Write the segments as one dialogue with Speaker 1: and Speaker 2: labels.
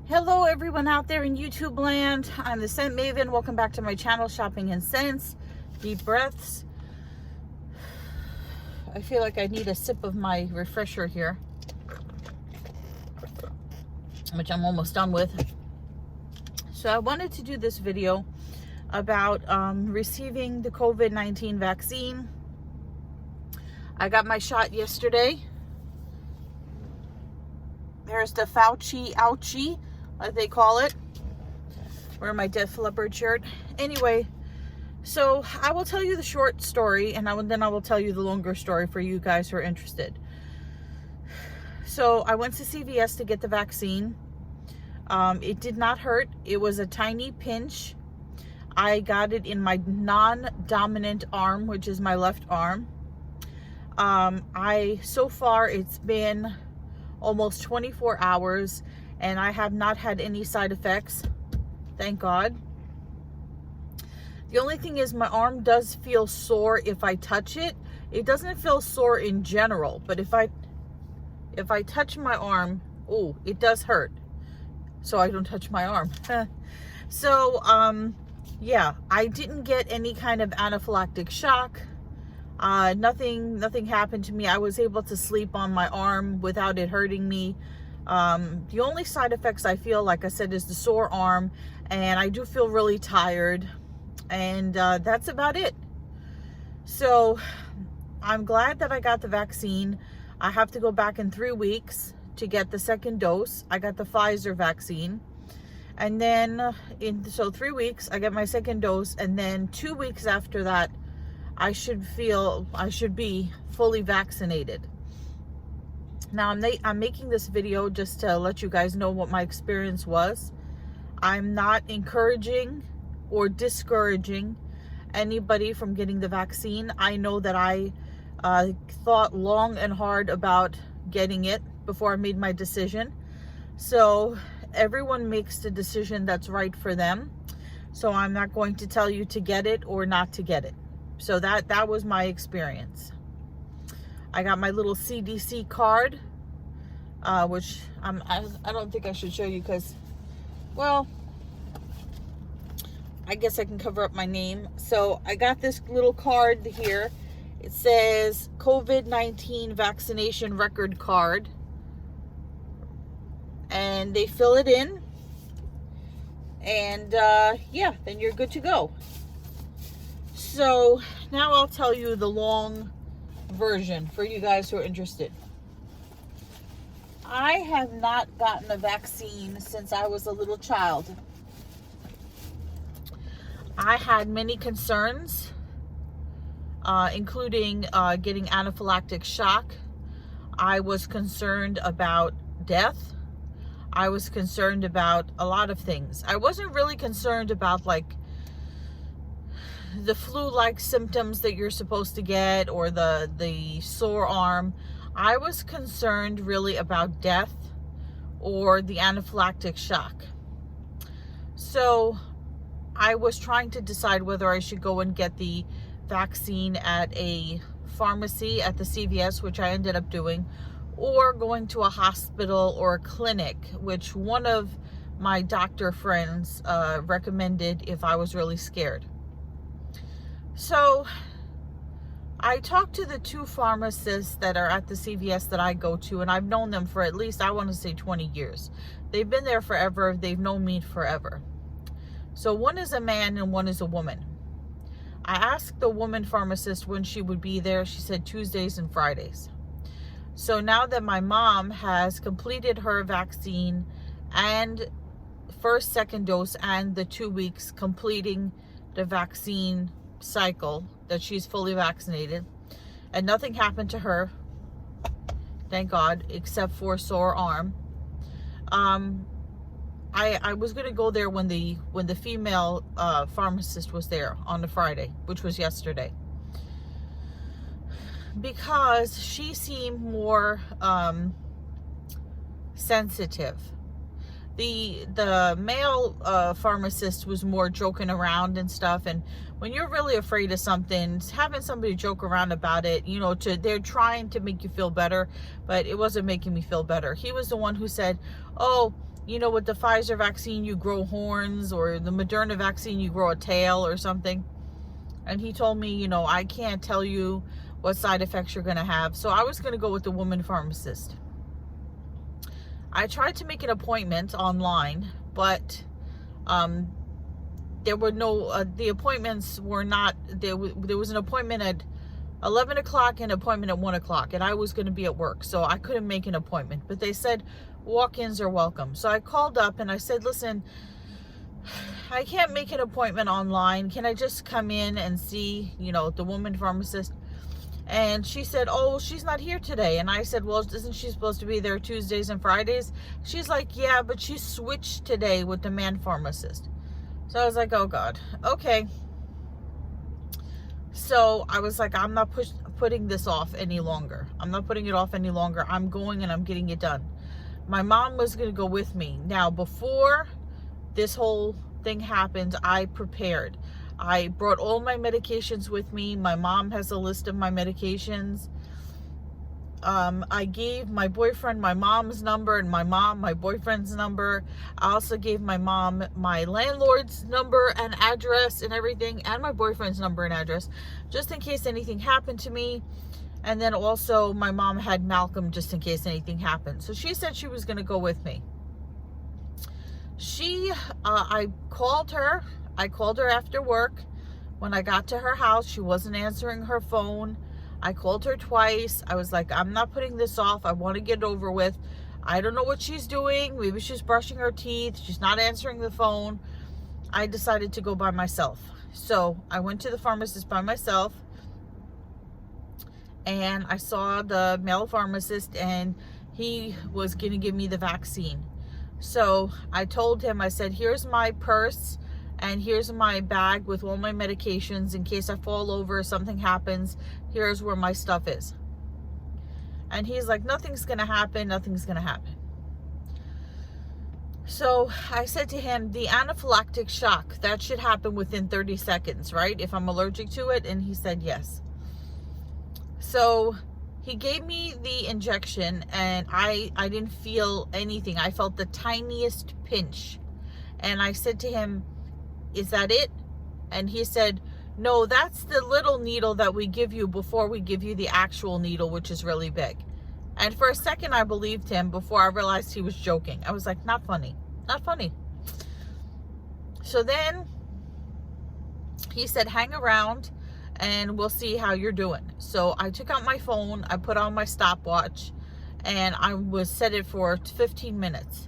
Speaker 1: Hello everyone out there in YouTube land. I'm the Scent Maven. Welcome back to my channel, Shopping in Scents. Deep breaths. I feel like I need a sip of my refresher here, which I'm almost done with. So I wanted to do this video about receiving the COVID-19 vaccine. I got my shot yesterday. There's the Fauci ouchie, like they call it. Wearing my Def Leppard shirt. Anyway, so I will tell you the short story, and then I will tell you the longer story for you guys who are interested. So I went to CVS to get the vaccine. It did not hurt. It was a tiny pinch. I got it in my non-dominant arm, which is my left arm. So far it's been almost 24 hours and I have not had any side effects, thank God. The only thing is my arm does feel sore if I touch it. It doesn't feel sore in general, but if I touch my arm, oh, it does hurt. So I don't touch my arm. So yeah, I didn't get any kind of anaphylactic shock. Nothing happened to me. I was able to sleep on my arm without it hurting me. The only side effects I feel, like I said, is the sore arm, and I do feel really tired, and that's about it. So I'm glad that I got the vaccine. I have to go back in 3 weeks to get the second dose. I got the Pfizer vaccine, and then so 3 weeks I get my second dose, and then 2 weeks after that I should be fully vaccinated. Now I'm making this video just to let you guys know what my experience was. I'm not encouraging or discouraging anybody from getting the vaccine. I know that I thought long and hard about getting it before I made my decision. So everyone makes the decision that's right for them. So I'm not going to tell you to get it or not to get it. So that was my experience. I got my little CDC card, which I don't think I should show you because, well, I guess I can cover up my name. So I got this little card here. It says COVID-19 vaccination record card. And they fill it in. And yeah, then you're good to go. So now I'll tell you the long version for you guys who are interested. I have not gotten a vaccine since I was a little child. I had many concerns, including getting anaphylactic shock. I was concerned about death. I was concerned about a lot of things. I wasn't really concerned about like the flu-like symptoms that you're supposed to get or the sore arm. I was concerned really about death or the anaphylactic shock. So I was trying to decide whether I should go and get the vaccine at a pharmacy at the CVS, which I ended up doing, or going to a hospital or a clinic, which one of my doctor friends recommended if I was really scared. So I talked to the two pharmacists that are at the CVS that I go to, and I've known them for at least, I want to say 20 years. They've been there forever. They've known me forever. So one is a man and one is a woman. I asked the woman pharmacist when she would be there. She said Tuesdays and Fridays. So now that my mom has completed her vaccine and first, second dose, and the 2 weeks completing the vaccine cycle, that she's fully vaccinated, and nothing happened to her, thank God, except for a sore arm. I was going to go there when the female pharmacist was there on the Friday, which was yesterday, because she seemed more sensitive. The male pharmacist was more joking around and stuff, and when you're really afraid of something, having somebody joke around about it, you know, they're trying to make you feel better, but it wasn't making me feel better. He was the one who said, oh, with the Pfizer vaccine, you grow horns, or the Moderna vaccine, you grow a tail or something. And he told me, I can't tell you what side effects you're going to have. So I was going to go with the woman pharmacist. I tried to make an appointment online, but there were no, the appointments were not, there was an appointment at 11 o'clock and an appointment at 1 o'clock, and I was going to be at work, so I couldn't make an appointment. But they said walk-ins are welcome. So I called up and I said, listen, I can't make an appointment online. Can I just come in and see, the woman pharmacist? And she said, oh, she's not here today. And I said, well, isn't she supposed to be there Tuesdays and Fridays? She's like, yeah, but she switched today with the man pharmacist. So I was like, oh God, okay. So I was like, I'm not putting this off any longer. I'm not putting it off any longer. I'm going and I'm getting it done. My mom was going to go with me. Now, before this whole thing happened, I prepared. I brought all my medications with me. My mom has a list of my medications. I gave my boyfriend my mom's number, and my mom my boyfriend's number. I also gave my mom my landlord's number and address and everything, and my boyfriend's number and address, just in case anything happened to me. And then also my mom had Malcolm just in case anything happened. So she said she was going to go with me. I called her. I called her after work. When I got to her house, she wasn't answering her phone. I called her twice. I was like, I'm not putting this off. I want to get it over with. I don't know what she's doing. Maybe she's brushing her teeth. She's not answering the phone. I decided to go by myself. So I went to the pharmacist by myself. And I saw the male pharmacist, and he was going to give me the vaccine. So I told him, I said, here's my purse and here's my bag with all my medications in case I fall over or something happens. Here's where my stuff is. And he's like, nothing's going to happen. Nothing's going to happen. So I said to him, the anaphylactic shock, that should happen within 30 seconds, right? If I'm allergic to it. And he said, yes. So he gave me the injection, and I didn't feel anything. I felt the tiniest pinch. And I said to him, is that it? And he said, no, that's the little needle that we give you before we give you the actual needle, which is really big. And for a second, I believed him before I realized he was joking. I was like, not funny, not funny. So then he said, hang around and we'll see how you're doing. So I took out my phone, I put on my stopwatch, and I was set it for 15 minutes.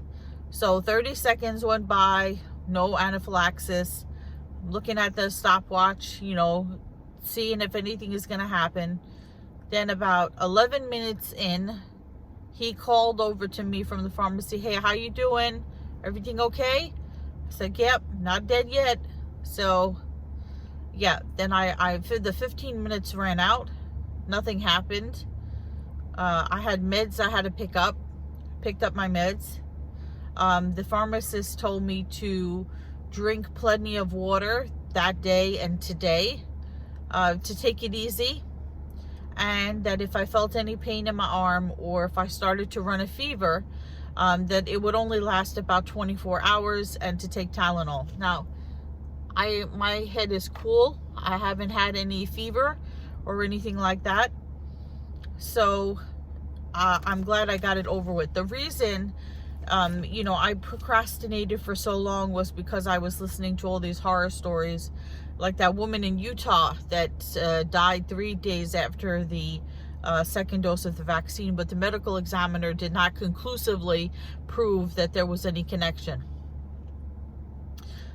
Speaker 1: So 30 seconds went by, no anaphylaxis. Looking at the stopwatch, seeing if anything is going to happen. Then about 11 minutes in, he called over to me from the pharmacy. Hey, how you doing? Everything okay? I said, yep, not dead yet. So yeah, then the 15 minutes ran out. Nothing happened. I had meds I had to picked up my meds. The pharmacist told me to drink plenty of water that day and today, to take it easy, and that if I felt any pain in my arm or if I started to run a fever, that it would only last about 24 hours, and to take Tylenol. Now, my head is cool. I haven't had any fever or anything like that. So I'm glad I got it over with. The reason I procrastinated for so long was because I was listening to all these horror stories, like that woman in Utah that died 3 days after the second dose of the vaccine, but the medical examiner did not conclusively prove that there was any connection.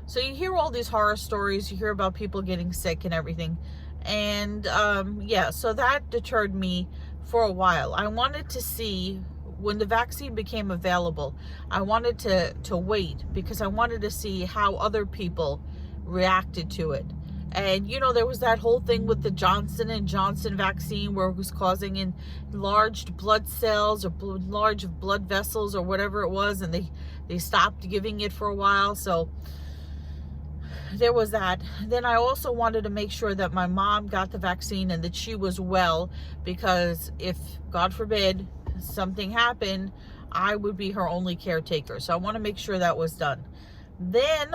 Speaker 1: So you hear all these horror stories, you hear about people getting sick and everything. And so that deterred me for a while. I wanted to see, when the vaccine became available, I wanted to wait, because I wanted to see how other people reacted to it. And there was that whole thing with the Johnson & Johnson vaccine where it was causing enlarged blood cells or large blood vessels or whatever it was, and they stopped giving it for a while. So there was that. Then I also wanted to make sure that my mom got the vaccine and that she was well, because if, God forbid, something happened, I would be her only caretaker. So I want to make sure that was done. Then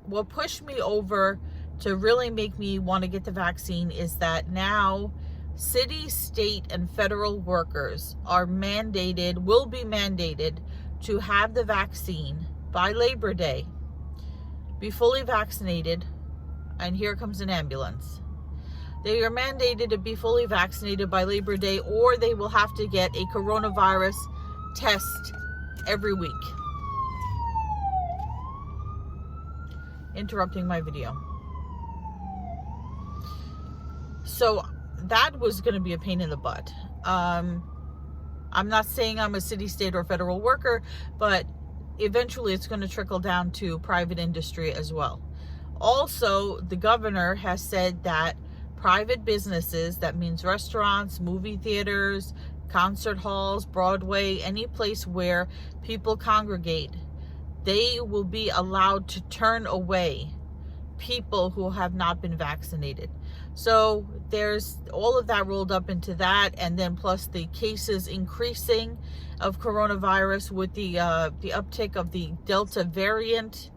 Speaker 1: what pushed me over to really make me want to get the vaccine is that now city, state, and federal workers are mandated, will be mandated to have the vaccine by Labor Day, be fully vaccinated, and here comes an ambulance. They are mandated to be fully vaccinated by Labor Day, or they will have to get a coronavirus test every week. Interrupting my video. So that was going to be a pain in the butt. I'm not saying I'm a city, state, or federal worker, but eventually it's going to trickle down to private industry as well. Also, the governor has said that private businesses, that means restaurants, movie theaters, concert halls, Broadway, any place where people congregate, they will be allowed to turn away people who have not been vaccinated. So there's all of that rolled up into that, and then plus the cases increasing of coronavirus with the uptick of the Delta variant.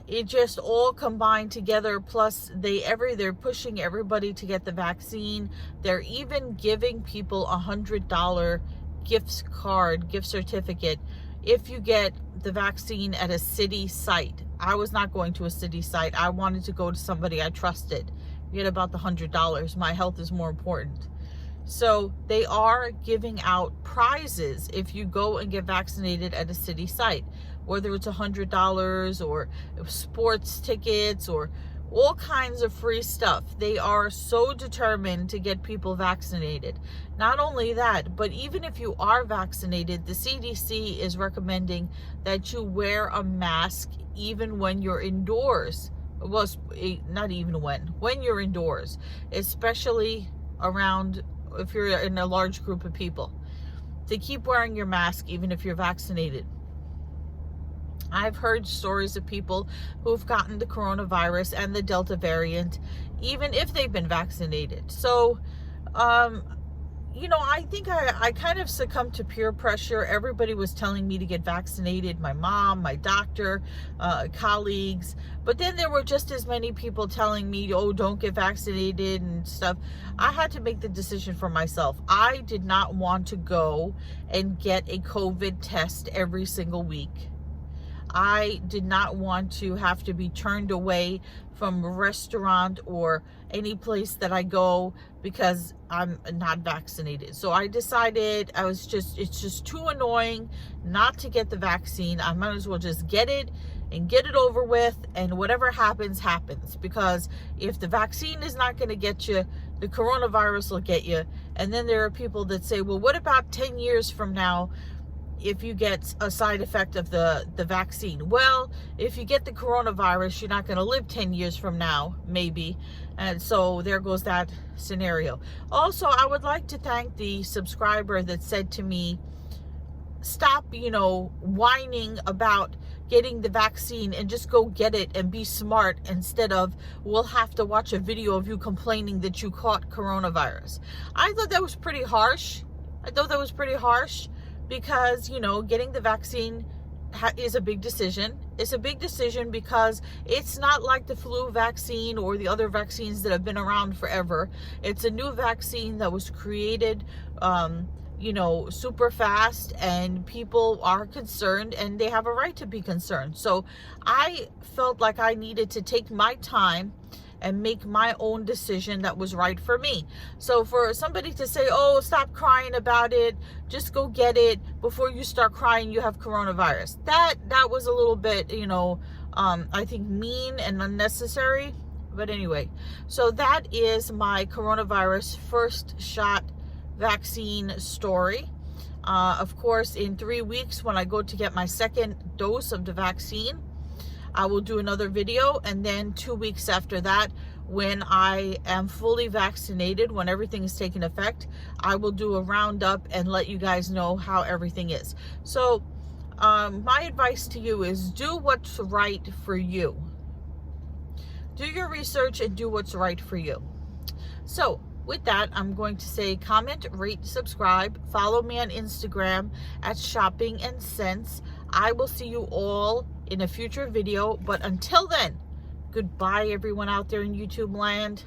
Speaker 1: It just all combined together. Plus they're pushing everybody to get the vaccine. They're even giving people $100 gift certificate if you get the vaccine at a city site. I was not going to a city site. I wanted to go to somebody I trusted. Get about the $100. My health is more important. So they are giving out prizes if you go and get vaccinated at a city site, whether it's $100 or sports tickets or all kinds of free stuff. They are so determined to get people vaccinated. Not only that, but even if you are vaccinated, the CDC is recommending that you wear a mask even when you're indoors. Well, not even when you're indoors, especially around if you're in a large group of people, to keep wearing your mask even if you're vaccinated. I've heard stories of people who've gotten the coronavirus and the Delta variant, even if they've been vaccinated. So, I think I kind of succumbed to peer pressure. Everybody was telling me to get vaccinated, my mom, my doctor, colleagues. But then there were just as many people telling me, oh, don't get vaccinated and stuff. I had to make the decision for myself. I did not want to go and get a COVID test every single week. I did not want to have to be turned away from a restaurant or any place that I go because I'm not vaccinated. So I decided it's just too annoying not to get the vaccine. I might as well just get it and get it over with, and whatever happens, happens. Because if the vaccine is not going to get you, the coronavirus will get you. And then there are people that say, well, what about 10 years from now if you get a side effect of the vaccine? Well, if you get the coronavirus, you're not going to live 10 years from now, maybe. And so there goes that scenario. Also, I would like to thank the subscriber that said to me, stop, whining about getting the vaccine and just go get it and be smart, instead of we'll have to watch a video of you complaining that you caught coronavirus. I thought that was pretty harsh. Because, getting the vaccine is a big decision. It's a big decision because it's not like the flu vaccine or the other vaccines that have been around forever. It's a new vaccine that was created, super fast, and people are concerned, and they have a right to be concerned. So I felt like I needed to take my time and make my own decision that was right for me. So for somebody to say, oh, stop crying about it, just go get it, before you start crying you have coronavirus, that was a little bit, I think mean and unnecessary. But anyway, so that is my coronavirus first shot vaccine story. Of course, in 3 weeks, when I go to get my second dose of the vaccine, I will do another video. And then 2 weeks after that, when I am fully vaccinated, when everything is taking effect, I will do a roundup and let you guys know how everything is. So my advice to you is do what's right for you. Do your research and do what's right for you. So with that, I'm going to say comment, rate, subscribe, follow me on Instagram at Shopping and Sense. I will see you all in a future video, but until then, goodbye everyone out there in YouTube land.